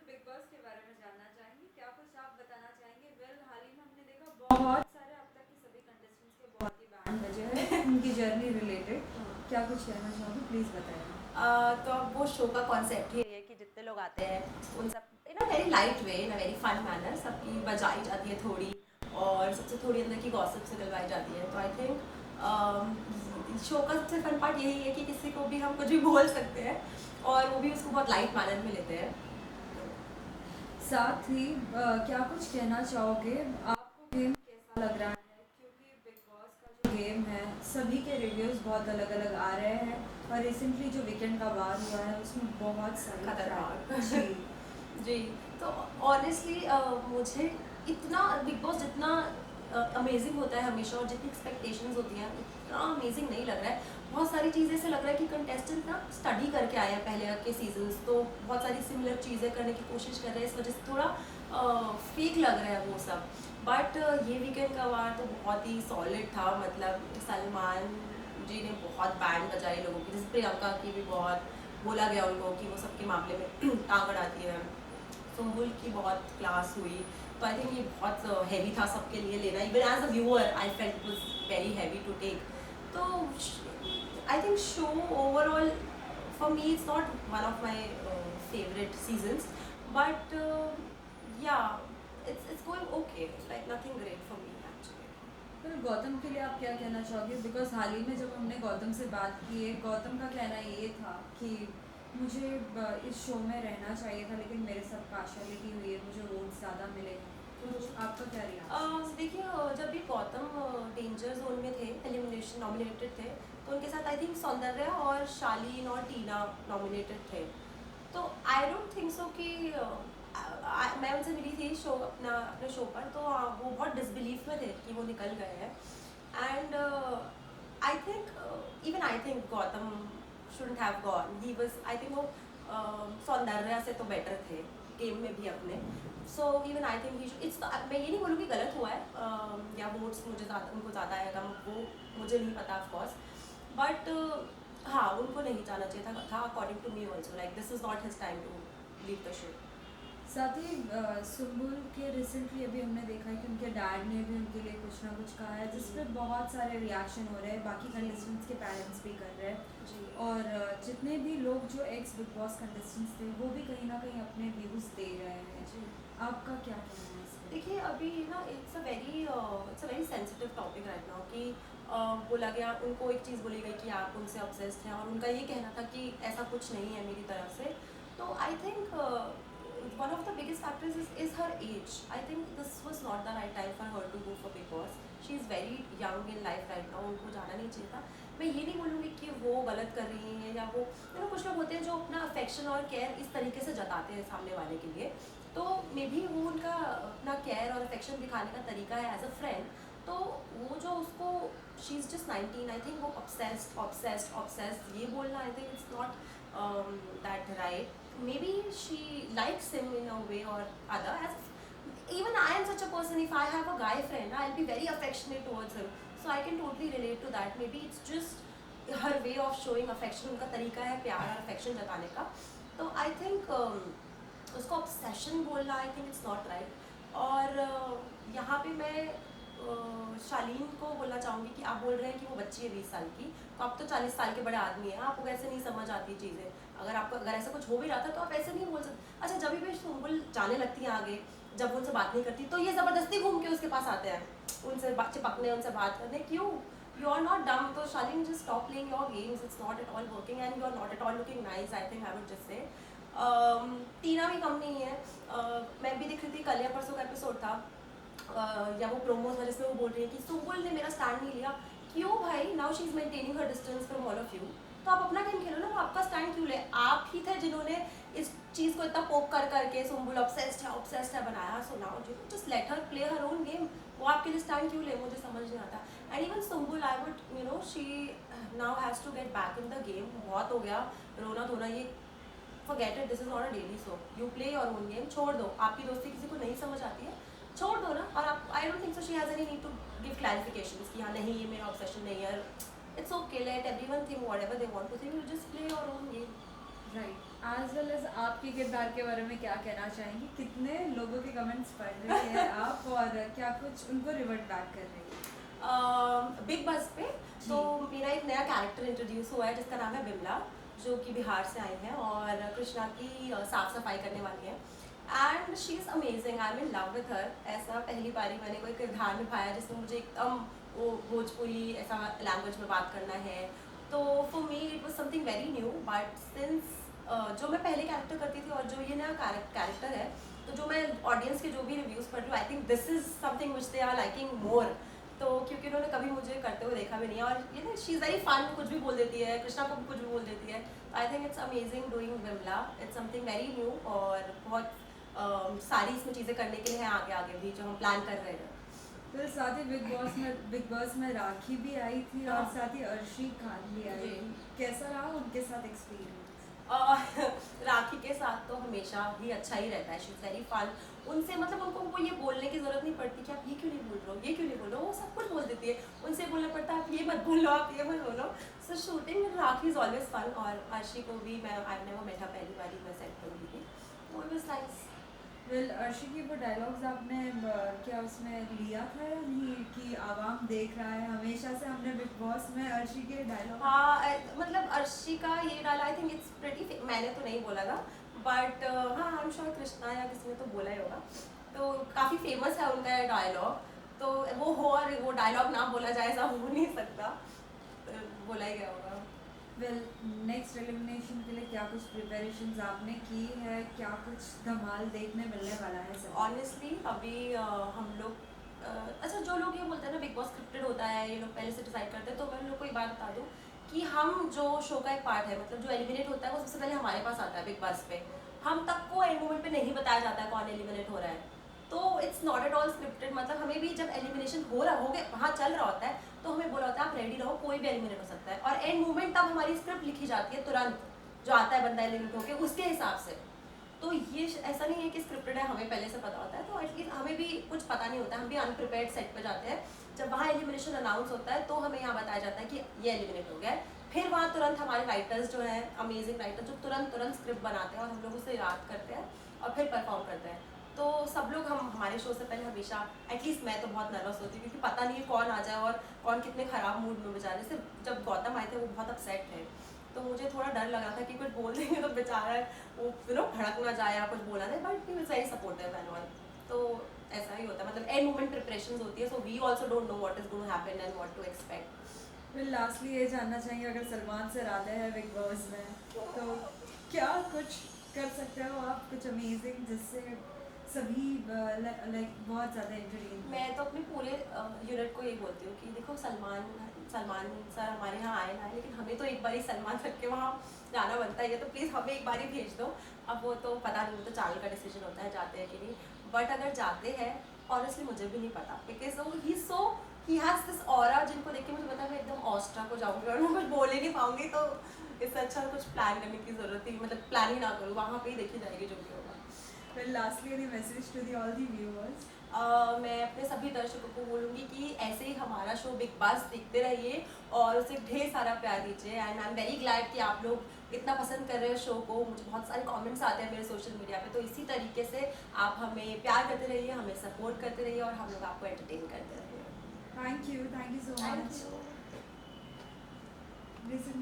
Big boss के बारे में जानना चाहेंगे, क्या कुछ आप बताना चाहेंगे? हाल ही में हमने देखा बहुत सारे अब तक के सभी कंटेस्टेंट्स के बहुत ही बैंड बजे हैं उनकी जर्नी रिलेटेड। क्या कुछ कहना चाहोगे, प्लीज़ बताइए। तो अब वो शो का कॉन्सेप्ट ही है कि जितने लोग आते हैं उन सब in a very light way, in a very fun manner सबकी बजाई जाती है थोड़ी, और सबसे थोड़ी अंदर की गॉसिप से निकलवाई जाती है। तो आई थिंक शो का सबसे फन पार्ट यही है कि किसी को भी हम कुछ भी बोल सकते हैं और वो भी उसको बहुत लाइट मैनर में लेते हैं। साथ ही क्या कुछ कहना चाहोगे, आपको गेम कैसा लग रहा है? क्योंकि बिग बॉस का जो गेम है सभी के रिव्यूज़ बहुत अलग अलग आ रहे हैं और रिसेंटली जो वीकेंड का वार हुआ है उसमें बहुत सारी खतरनाक जी जी। तो ऑनेस्टली मुझे इतना बिग बॉस जितना अमेजिंग होता है हमेशा और जितनी एक्सपेक्टेशंस होती हैं उतना अमेजिंग नहीं लग रहा है। बहुत सारी चीज़ें ऐसे लग रहा है कि कंटेस्टेंट ना स्टडी करके आए हैं पहले के सीजन्स, तो बहुत सारी सिमिलर चीज़ें करने की कोशिश कर रहे हैं, इस वजह से थोड़ा फेक लग रहा है वो सब। बट ये वीकेंड का वार तो बहुत ही सॉलिड था। मतलब सलमान जी ने बहुत बैंड बजाई लोगों की, जैसे प्रियंका की भी बहुत बोला गया उनको कि वो सबके मामले में टांग अड़ाती है। सुम्बुल की बहुत क्लास हुई। तो आई थिंक ये बहुत हैवी था सबके लिए लेना, even as a viewer I felt it was very heavy to take. तो I think show overall for me it's not one of my favourite seasons, but yeah it's going okay, like nothing great for me actually. फिर गौतम के लिए आप क्या कहना चाहोगे? Because हाल ही में जब हमने गौतम से बात की है, गौतम का कहना ये था कि मुझे इस शो में रहना चाहिए था लेकिन मेरे साथ पार्शलिटी हुई है, मुझे वोट ज़्यादा मिले। तो आपका क्या रिएक्शन? देखिए, जब भी गौतम डेंजर जोन में थे, एलिमिनेशन नॉमिनेटेड थे, तो उनके साथ आई थिंक सौंदर्या और शालीन और टीना नॉमिनेटेड थे। तो आई डोंट थिंक सो कि मैं उनसे मिली थी अपने शो पर, तो वो बहुत डिसबिलीफ में थे कि वो निकल गए हैं। And I think even I think Gautam shouldn't have gone. He was I think वो सौंदर्या से तो बेटर थे गेम में भी अपने। So even I think it's, मैं ये नहीं बोलूँगी गलत हुआ है, या वोट्स मुझे उनको ज़्यादा है कम, वो मुझे नहीं पता ऑफकोर्स। बट हाँ, उनको नहीं जाना चाहिए था according to me also, like this is not his time to leave the show. साथ ही सुम्बुल के रिसेंटली अभी हमने देखा है कि उनके डैड ने भी उनके लिए कुछ ना कुछ कहा है, जिस पर बहुत सारे रिएक्शन हो रहे हैं, बाकी कंटेस्टेंट्स के पेरेंट्स भी कर रहे हैं जी और जितने भी लोग जो एक्स बिग बॉस कंटेस्टेंट्स थे वो भी कहीं ना कहीं अपने व्यूज़ दे रहे हैं। जी। आपका क्या कहना है इस पर? देखिए, अभी ना it's a very sensitive topic right now कि बोला गया, उनको एक चीज़ बोली गई कि आप उनसे ऑब्सेस्ड हैं, और उनका ये कहना था कि ऐसा कुछ नहीं है मेरी तरफ से। तो I think one of the biggest factors is her age. I think this was not the right time for her to go for Big Boss. She is very young in life right now. उनको जाना नहीं चाहिए था। मैं ये नहीं बोलूँगी कि वो गलत कर रही हैं, या वो कुछ लोग होते हैं जो अपना अफेक्शन और केयर इस तरीके से जताते हैं सामने वाले के लिए। तो मे बी वो उनका अपना केयर और अफेक्शन दिखाने का तरीका है एज अ फ्रेंड। तो वो जो उसको, she is just 19, I think वो ऑब्सेस्ड ये बोलना, आई think it's not that right. Maybe she likes him in a way or other. As even I am such a person, if I have a guy friend, I'll be very affectionate towards him. So I can totally relate to that. Maybe it's just her way of showing affection. उनका तरीका है प्यार और affection जताने का। तो I think उसको obsession बोलना, I think it's not right. और यहाँ पे मैं शालीन को बोलना चाहूँगी कि आप बोल रहे हैं कि वो बच्ची है 20 साल की, तो आप तो 40 साल के बड़े आदमी हैं, आपको कैसे नहीं समझ आती चीज़ें? अगर ऐसा कुछ हो भी रहा था तो आप ऐसे नहीं बोल सकते। अच्छा, जब भी सुम्बुल जाने लगती है आगे, जब उनसे बात नहीं करती, तो ये ज़बरदस्ती घूम के उसके पास आते हैं, उनसे चिपकने, उनसे बात करने। क्यों? You are not dumb. तो Shaleen, just stop playing your games, it's not at all working and you are not at all looking nice, I think I would just say. Tina भी कम नहीं है। मैं भी देख रही थी, कल या परसों का एपिसोड था, या वो प्रोमोज में, जिसमें वो बोल रही है कि सुम्बुल ने मेरा स्टैंड नहीं लिया। क्यों भाई? Now she is maintaining her distance from all of you. तो आप अपना गेम खेलो ना, वो आपका स्टैंड क्यों ले? आप ही थे जिन्होंने इस चीज़ को इतना पोक कर करके सुम्बुल ऑब्सेस्ड है बनाया। So now just let her play her own game. वो आपके लिए स्टैंड क्यों ले? मुझे समझ नहीं आता। And even Sumbul, I would she now has to get back in the game. बहुत हो गया रोना धोना, ये forget it, this is not a daily show. You play your own game, छोड़ दो। आपकी दोस्ती किसी को नहीं समझ आती है, छोड़ दो ना। और आप, I don't think so she has any need to give clarifications कि हाँ नहीं, ये मेरा ऑब्सेशन नहीं है। It's okay, let everyone think whatever they want to think, you just play your own game. Right. As well as आपके किरदार के बारे में क्या कहना चाहेंगी? कितने लोगों के कमेंट्स पढ़ रहे हैं आप और क्या कुछ उनको रिवर्ट बैक कर रही है? बिग बस पे तो जी। मेरा एक नया कैरेक्टर इंट्रोड्यूस हुआ है जिसका नाम है बिमला, जो कि बिहार से आई है और कृष्णा की साफ सफाई करने वाली है। And she is amazing, I am in love with her. ऐसा पहली बारी मैंने कोई किरदार निभाया जिसमें मुझे एकदम वो भोजपुरी ऐसा लैंग्वेज में बात करना है। तो for me it was something very new, but since जो मैं पहले कैरेक्टर करती थी और जो ये नया कैरेक्टर है, तो जो मैं ऑडियंस के जो भी रिव्यूज़ पढ़ रही हूँ, I think this is something which they are liking more. तो क्योंकि उन्होंने कभी मुझे करते हुए देखा भी नहीं है और ये ना शी इज़ वेरी फन, कुछ भी बोल देती है, कृष्णा को भी कुछ भी बोल देती है। I think it's amazing doing Vimla, it's something very new और बहुत सारी इसमें चीज़ें करने के लिए हैं आगे आगे भी जो हम प्लान कर रहे हैं। फिर साथ ही बिग बॉस में राखी भी आई थी और हाँ साथ ही अर्शी खान भी आई जी। थी। कैसा रहा उनके साथ एक्सपीरियंस? राखी के साथ तो हमेशा ही अच्छा ही रहता है, शी इज़ वेरी फन। उनसे मतलब उनको वो ये बोलने की ज़रूरत नहीं पड़ती कि आप ये क्यों नहीं बोल रहे हो, ये क्यों नहीं बोल रहे हो, वो सब कुछ बोल देती है। उनसे बोलना पड़ता है आप ये मत बोलो, आप ये मत बोलो। So shooting with Rakhi is always fun और अर्शी को भी मैं आई नेवर मेट हर, पहली बारी मैं सेट पर हुई थी, तो it was nice. Well Arshi की वो डायलॉग्स आपने क्या उसमें लिया था या नहीं कि आवाम देख रहा है? हमेशा से हमने बिग बॉस में अर्शी के डायलॉग। हाँ मतलब अर्शी का ये डाला, आई थिंक इट्स प्रेटी, मैंने तो नहीं बोला था, बट हाँ आई एम श्योर कृष्णा या किसी ने तो बोला ही होगा। तो काफ़ी फेमस है उनका ये डायलॉग, तो वो हो और वो डायलॉग ना बोला जाए ऐसा हो नहीं सकता, तो बोला ही गया होगा। वेल नेक्स्ट एलिमिनेशन के लिए क्या कुछ प्रिपरेशंस आपने की है? क्या कुछ धमाल देखने मिलने वाला है सब? ऑनेस्टली अभी हम लोग अच्छा, जो लोग ये बोलते हैं ना बिग बॉस स्क्रिप्टेड होता है, ये लोग पहले से डिसाइड करते हैं, तो मैं उन लोग को एक बात बता दूं कि हम जो शो का एक पार्ट है, मतलब जो एलिमिनेट होता है वो सबसे पहले हमारे पास आता है बिग बॉस पे। हम तक को एंड मोमेंट पे नहीं बताया जाता है कौन एलिमिनेट हो रहा है, तो it's not at all scripted. मतलब हमें भी जब एलिमिनेशन हो गए वहाँ चल रहा होता है, तो हमें बोला होता है आप रेडी रहो, कोई भी एलिमिनेट हो सकता है, और एंड मोमेंट तब हमारी स्क्रिप्ट लिखी जाती है तुरंत, जो आता है बंदा एलिमिनेट होकर उसके हिसाब से। तो ये ऐसा नहीं है कि स्क्रिप्टेड है, हमें पहले से पता होता है, तो एटलीस्ट हमें भी कुछ पता नहीं होता है, हम भी अनप्रिपेयर्ड सेट पे जाते हैं। जब वहाँ एलिमिनेशन अनाउंस होता है तो हमें यहाँ बताया जाता है कि ये एलिमिनेट हो गया है। फिर वहाँ तुरंत हमारे राइटर्स जो हैं, अमेजिंग राइटर, जो तुरंत तुरंत स्क्रिप्ट बनाते हैं और हम लोग उसे याद करते हैं और फिर परफॉर्म करते हैं। तो सब लोग हम हमारे शो से पहले हमेशा, एटलीस्ट मैं तो बहुत नर्वस होती हूँ क्योंकि पता नहीं है कौन आ जाए और कौन कितने ख़राब मूड में बेचारे। जैसे जब गौतम आए थे वो बहुत अपसेट थे, तो मुझे थोड़ा डर लग रहा था कि कुछ बोल देंगे तो बेचारा वो भड़क ना जाए या कुछ बोला जाए, but he was very supportive and all. तो ऐसा ही होता है, मतलब एंड मोमेंट प्रिपरेशंस होती है, so we also don't know what is going to happen and what to expect. फिर लास्टली ये जानना चाहेंगे, अगर सलमान सर आते हैं बिग बॉस में तो क्या कुछ कर सकते हो आप, कुछ अमेजिंग जिससे सभी लाइक बहुत ज़्यादा एंटरटेन? मैं तो अपने पूरे यूनिट को यही बोलती हूँ कि देखो, सलमान सलमान सर हमारे यहाँ आए ना आए, लेकिन हमें तो एक बार ही सलमान सर के वहाँ जाना बनता है, तो प्लीज़ हमें एक बार ही भेज दो। अब वो तो पता नहीं, वो तो चैनल का डिसीजन होता है जाते हैं कि नहीं, बट अगर जाते हैं ऑनेस्टली मुझे भी नहीं पता, because he has this aura जिनको देख के मुझे पता है मैं एकदम ऑस्ट्रा को जाऊँगी और मैं कुछ बोल ही नहीं पाऊँगी, तो इससे अच्छा कुछ प्लान करने की ज़रूरत ही, मतलब प्लान ही ना करूँ, वहाँ पे ही देखी जाएगी जो भी होगा। फिर lastly any message to the all the viewers? मैं अपने सभी दर्शकों को बोलूँगी कि ऐसे ही हमारा शो बिग बॉस देखते रहिए और उसे ढेर सारा प्यार दीजिए। And I am very glad कि आप लोग इतना पसंद कर रहे हो शो को। मुझे बहुत सारे कमेंट्स आते हैं मेरे सोशल मीडिया पे, तो इसी तरीके से आप हमें प्यार करते रहिए, हमें सपोर्ट करते रहिए और हम लोग आपको एंटरटेन करते रहिए। Thank you so thank much. You. Recently